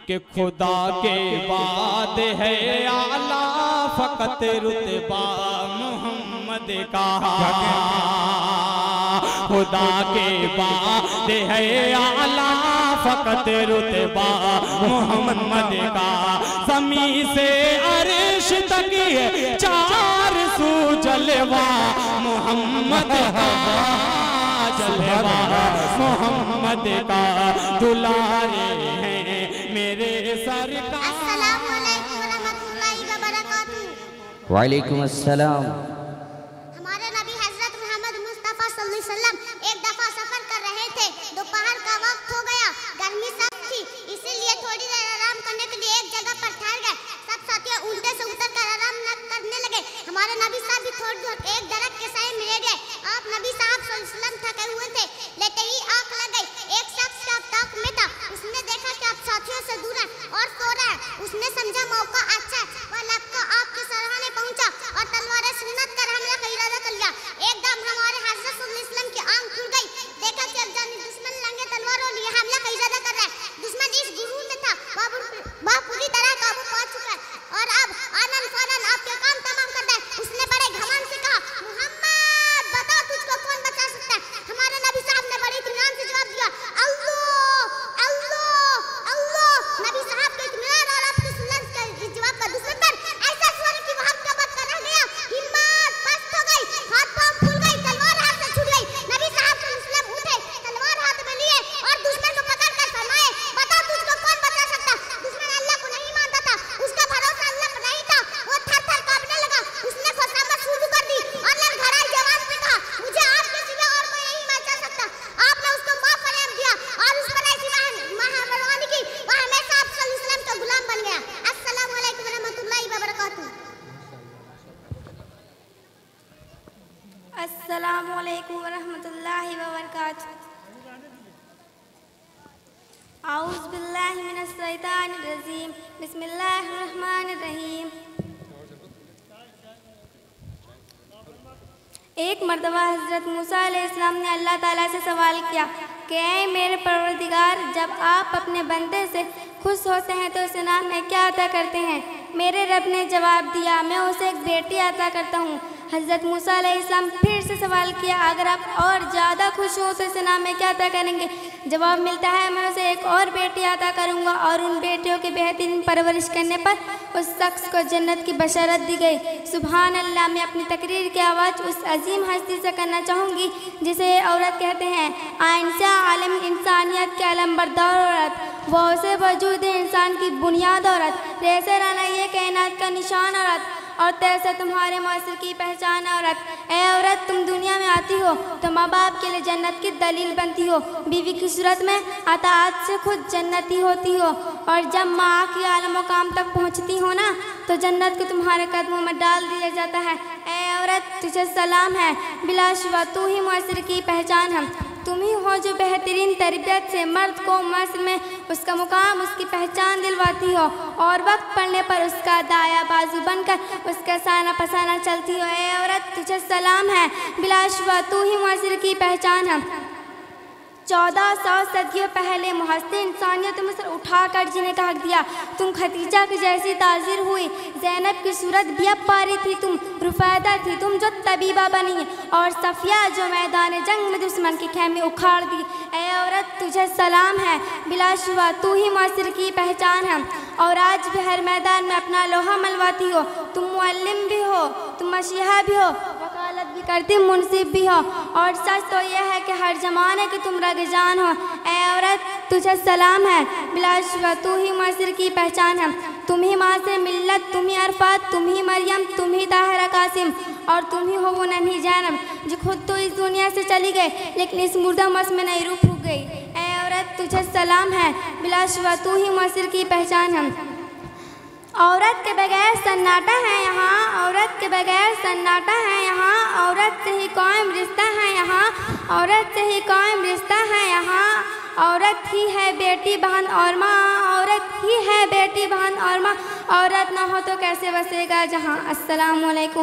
कि खुदा के बाद है आला फकत रुतबा मोहम्मद का। खुदा के बाद है आला फकत रुतबा मोहम्मद का। ज़मीं से अर्श तक चार सू जलवा मोहम्मद का, जलवा मोहम्मद का। दुलारे हैं मेरे सरकार। अस्सलामु अलैकुम रहमतुल्लाहि व बरकातुहू। वालेकुम अस्सलाम। हमारे नबी हजरत मोहम्मद मुस्तफ़ा सल्लल्लाहु अलैहि वसल्लम एक दफा सफर कर रहे थे। दोपहर का वक्त हो गया, गर्मी सख्त थी, इसीलिए थोड़ी देर आराम करने के लिए एक जगह पर ठहर गए। सब साथी ऊंटे से उतर कर आराम करने लगे। हमारे नबी साहब भी थोड़ी दूर एक दरख्त के साए में लेट गए। आप नबी साहब सल्लल्लाहु अलैहि वसल्लम थके हुए थे। लेते ही आंख लग गई। एक शख्स का ताक में था। उसने देखा कि आप साथियों से दूर है और सो रहा है। उसने समझा मौका अच्छा है। वह लगकर आपके सराहने पहुंचा और तलवार सुन्नत कर हमला का इरादा कर लिया। एकदम हमारे हजरत सल्लल्लाहु अलैहि वसल्लम की आंख खुल गई। देखा कि अफजानी दुश्मन लंगे तलवारों लिए हमला का इरादा कर रहा है। दुश्मन इस गुरूर में था, वह पूरी तरह काबू पा चुका है और अब आनन फानन आपके काम तमाम कर रहा है। उसने बड़े घमंड से कहा, मोहम्मद बता तुझको कौन बचा सकता है। हमारे नबी साहब ने बड़े इत्मीनान से जवाब दिया, अल्लाह अल्लाह अल्लाह। नबी साहब के इत्मीनान और आपके सुन्नत के जवाब का दुश्मन पर ऐसा स्वर की वहां कबत कर रह गया। हिम्मत पस्त हो गई, हाथ पांव फूल गई, तलवार हाथ से छूट गई। नबी साहब सल्लल्लाहु अलैहि वसल्लम उठे, तलवार हाथ में लिए और दुश्मन को पकड़कर फरमाए, बता तुझको कौन बचा सकता। दुश्मन अल्लाह को नहीं मानता था, उसका भरोसा अल्लाह पर नहीं था। वो थर-थर कांपने लगा। उसने खुशामद शुरू कर दी और लड़खड़ाई जवान से कहा, मुझे आपके सिवा और कोई नहीं बचा सकता। आपने उसको माफ फरेब दिया और उस पर ऐसी मेहरबानी की, वह हमेशा आप सल्लल्लाहु अलैहि वसल्लम का गुलाम बन गया। अस्सलामु अलैकुम रहमतुल्लाहि व बरकातुहू। अस्सलामु अलैकुम रहमतुल्लाहि व बरकातुहू। औज़ु बिल्लाहि मिनश शैतानिर रजीम। बिस्मिल्लाहिर रहमानिर रहीम। एक मर्तबा हज़रत मूसा अलैहिस्सलाम ने अल्लाह ताला से सवाल किया कि ऐ मेरे परवरदिगार, जब आप अपने बंदे से खुश होते हैं तो उसे इनाम में क्या अता करते हैं। मेरे रब ने जवाब दिया, मैं उसे एक बेटी अता करता हूँ। हज़रत मूसा अलैहिस्सलाम फिर से सवाल किया, अगर आप और ज़्यादा खुश हो तो इस इनाम में क्या अता करेंगे। जवाब मिलता है, मैं उसे एक और बेटी अता करूँगा और उन बेटियों की बेहतरीन परवरिश करने पर उस शख्स को जन्नत की बशरत दी गई। सुभान अल्लाह। मैं अपनी तकरीर की आवाज़ उस अजीम हस्ती से करना चाहूँगी जिसे औरत कहते हैं। आइंसा आलम इंसानियत के अलम बरदार औरत, वो उसे वजूद इंसान की बुनियाद औरत, रेसे राना ये कायनात का निशान औरत और तैसे तुम्हारे मौसर की पहचान औरत। ए औरत, तुम दुनिया में आती हो तो माँ बाप के लिए जन्नत की दलील बनती हो। बीवी की सूरत में अताअत से खुद जन्नती होती हो और जब माँ की आला मुकाम तक पहुँचती हो ना तो जन्नत को तुम्हारे कदमों में डाल दिया जाता है। ए औरत, तुझे सलाम है, बिलाशुबा तू ही मौसर की पहचान है। तुम ही हो जो बेहतरीन तरबियत से मर्द को मौसर में उसका मुकाम, उसकी पहचान दिलवाती हो और वक्त पड़ने पर उसका दाया बाजू बनकर उसका साना पसाना चलती हो। ए औरत, तुझे सलाम है, बिलाशुबा तू ही मौसर की पहचान है। 1400 सदियों पहले मुहस्सिन इंसानियत में सर उठाकर जीने का हक दिया। तुम खदीजा की जैसी ताज़िर हुई, ज़ैनब की सूरत भी अब पारी थी, तुम रुफैदा थी, तुम जो तबीबा बनी, और सफिया जो मैदान जंग में दुश्मन की खेमे उखाड़ दी। ए औरत, तुझे सलाम है, बिलाशुबा तू ही मौसर की पहचान है और आज भी हर मैदान में अपना लोहा मनवाती हो। तुम मुअल्लिम भी हो, तुम मसीहा भी हो, वकालत भी करती, मुंसिफ भी हो और सच तो यह है कि हर जमाने की तुम रगजान हो। ए औरत, तुझे सलाम है, बिलाशुबा तू ही मौसर की पहचान है। तुम ही माँ से मिल्लत, तुम ही अरफात, तुम ही मरियम, तुम ही ताहरा कासिम और तुम ही हो वो नन्ही जानब जो खुद तो इस दुनिया से चली गई लेकिन इस मुर्दा मस में नई रूह फूक गई। ए औरत, तुझे सलाम है, बिलाशुबा तू ही मौसर की पहचान है। औरत के बगैर सन्नाटा है यहाँ, औरत के बगैर सन्नाटा है यहाँ, औरत से ही कायम रिश्ता है यहाँ, औरत से ही कायम रिश्ता है यहाँ। औरत ही है बेटी बहन और माँ, औरत ही है बेटी बहन और माँ, औरत ना हो तो कैसे बसेगा जहाँ। अस्सलामु अलैकुम।